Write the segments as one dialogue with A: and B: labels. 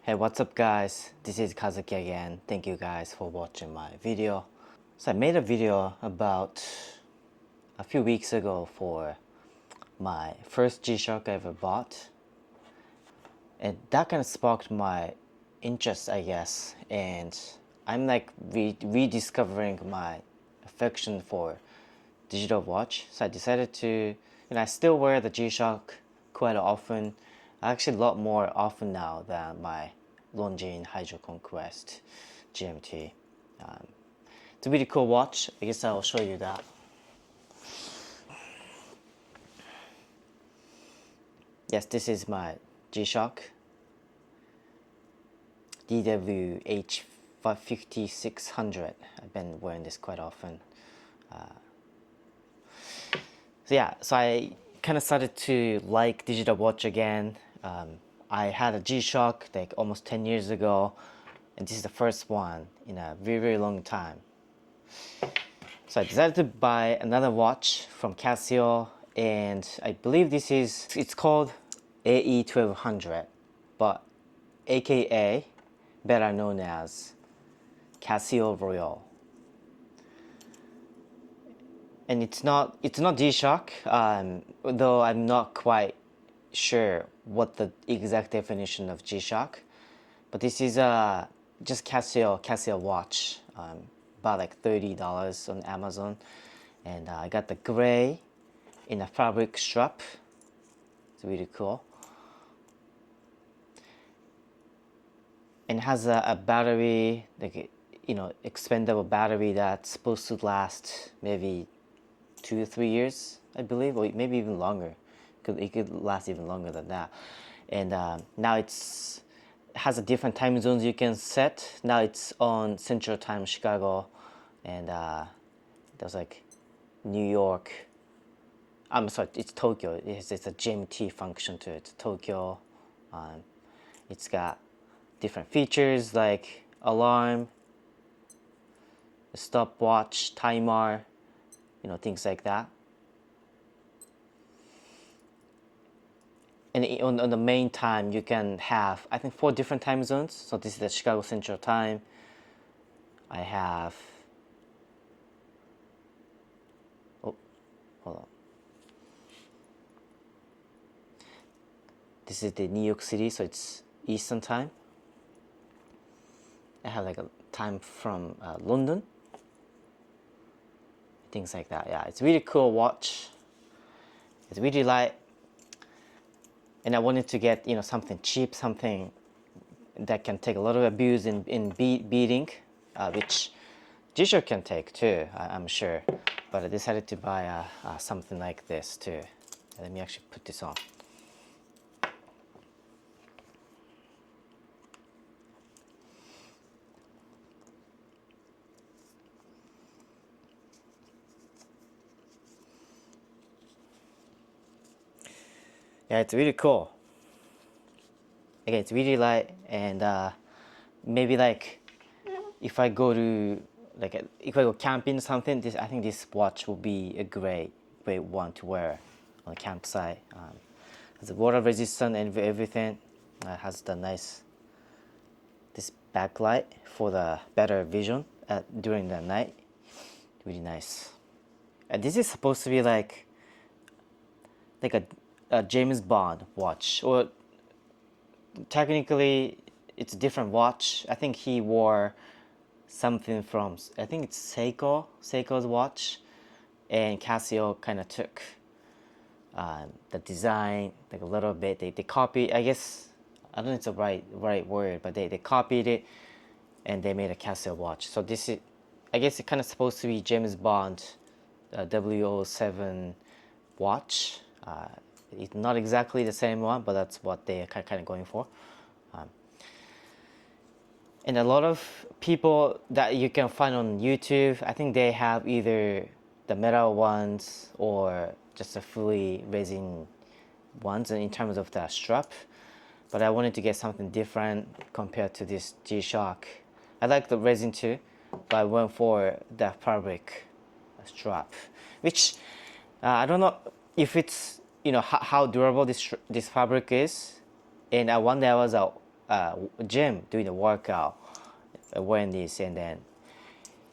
A: Hey, what's up guys? This is Kazuki again. Thank you guys for watching my video. So I made a video about a few weeks ago for my first G-Shock I ever bought. And that kind of sparked my interest, I guess. And I'm like rediscovering my affection for digital watch. So I decided to, I still wear the G-Shock quite often. Actually a lot more often now than my Longines Hydro Conquest GMT. It's a really cool watch. I guess I'll show you that. Yes, this is my G-Shock DWH5600. I've been wearing this quite often. So I kind of started to like digital watch again. I had a G-Shock like almost 10 years ago, and this is the first one in a very long time. So I decided to buy another watch from Casio, and I believe it's called AE-1200, but a.k.a. better known as CASIO Royale. And it's not G-Shock, though I'm not quite sure what the exact definition of G-Shock, but this is just Casio watch, about like $30 on Amazon, and I got the gray in a fabric strap. It's really cool, and it has a battery, like expendable battery that's supposed to last maybe 2 to 3 years, I believe, or maybe even longer. It could last even longer than that. And now it has a different time zones you can set. Now it's on Central Time, Chicago, and there's like New York. I'm sorry, it's Tokyo. It's a GMT function to it. Tokyo. It's got different features like alarm, stopwatch, timer, things like that. And on the main time, you can have, I think, 4 different time zones. So this is the Chicago Central Time. I have, oh, hold on. This is the New York City, so it's Eastern Time. I have like a time from London. Things like that. Yeah, it's a really cool watch. It's really light. And I wanted to get something cheap, something that can take a lot of abuse in beating, which G-Shock can take too, I'm sure. But I decided to buy something like this too. Let me actually put this on. Yeah, it's really cool. Again, it's really light, and maybe like if I go to if I go camping or something, I think this watch will be a great one to wear on a campsite. Has a water resistant and everything. Has the nice this backlight for the better vision during the night. Really nice. And this is supposed to be like a James Bond watch, or technically it's a different watch. I think he wore something from, I think it's Seiko's watch, and Casio kind of took the design like a little bit. They copied, I guess, I don't know if it's the right word, but they copied it and they made a Casio watch. So this is, I guess it's kind of supposed to be James Bond W07 watch. It's not exactly the same one, but that's what they're kind of going for. And a lot of people that you can find on YouTube, I think they have either the metal ones or just a fully resin ones in terms of the strap. But I wanted to get something different compared to this G-Shock. I like the resin too, but I went for the fabric strap, which I don't know if it's, you know, how durable this fabric is. And one day I was at gym doing a workout wearing this, and then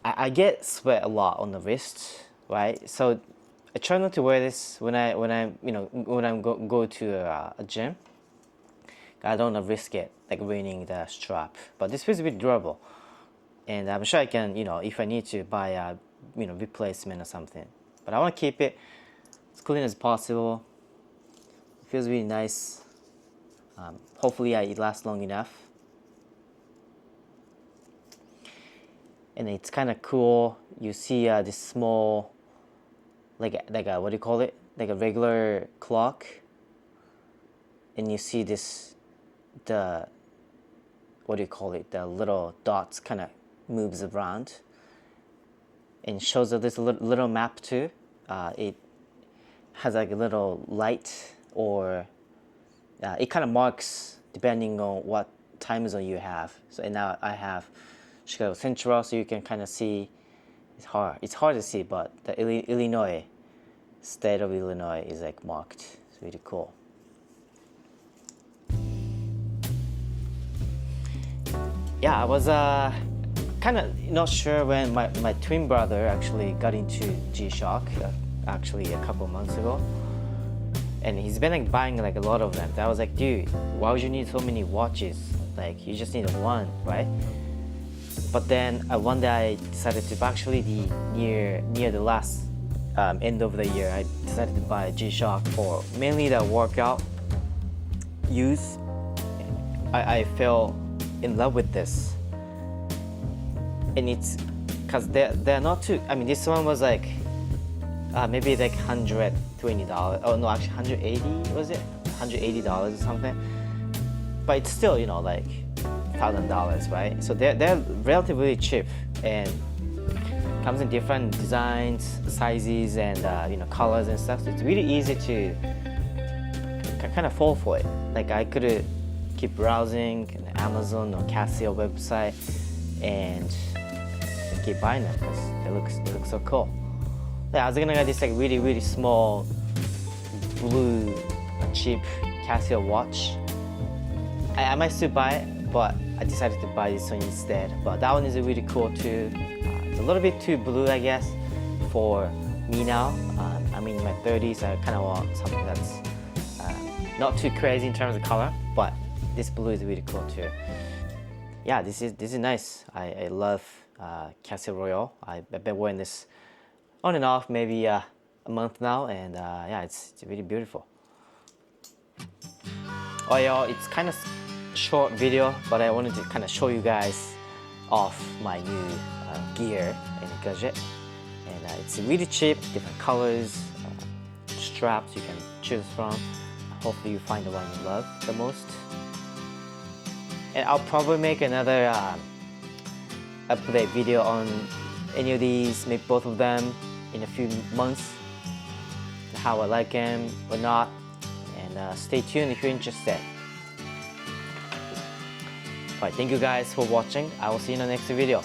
A: I get sweat a lot on the wrist, right? So I try not to wear this when I go to a gym. I don't want to risk it like ruining the strap, but this feels a bit durable, and I'm sure I can, you know, if I need to buy a replacement or something. But I want to keep it as clean as possible. It feels really nice. Hopefully it lasts long enough. And it's kind of cool. You see this small, like a what do you call it? Like a regular clock. And you see this, the what do you call it? The little dots kind of moves around. And shows that there's a little map too. It has like a little light, or it kind of marks depending on what time zone you have. So and now I have Chicago Central, so you can kind of see. It's hard to see, but the Illinois, state of Illinois is like marked. It's really cool. Yeah, I was kind of not sure when my twin brother actually got into G-Shock, actually a couple months ago. And he's been like buying like a lot of them. I was like, dude, why would you need so many watches? Like, you just need one, right? But then one day I decided to, actually near the last end of the year, I decided to buy a G-Shock for mainly the workout use. I fell in love with this, and it's because they're not too. I mean, this one was like maybe like $120. Oh no, actually $180, was it? $180 or something. But it's still, you know, like $1,000, right? So they're relatively cheap, and comes in different designs, sizes, and colors and stuff. So it's really easy to kind of fall for it. Like I could keep browsing Amazon or Casio website and keep buying them because they look so cool. Yeah, I was gonna get this like really small blue cheap Casio watch. I might still buy it, but I decided to buy this one instead. But that one is really cool too. It's a little bit too blue, I guess, for me now. I'm in my 30s. I kind of want something that's not too crazy in terms of color, but this blue is really cool too. Yeah, this is nice. I love CASIO Royale. I've been wearing this on and off maybe a month now, and yeah, it's really beautiful. Oh yeah, it's kind of short video, but I wanted to kind of show you guys off my new gear and gadget. And it's really cheap, different colors, straps you can choose from. Hopefully you find the one you love the most. And I'll probably make another update video on any of these, maybe both of them in a few months, how I like them or not. And stay tuned if you're interested. Alright, thank you guys for watching. I will see you in the next video.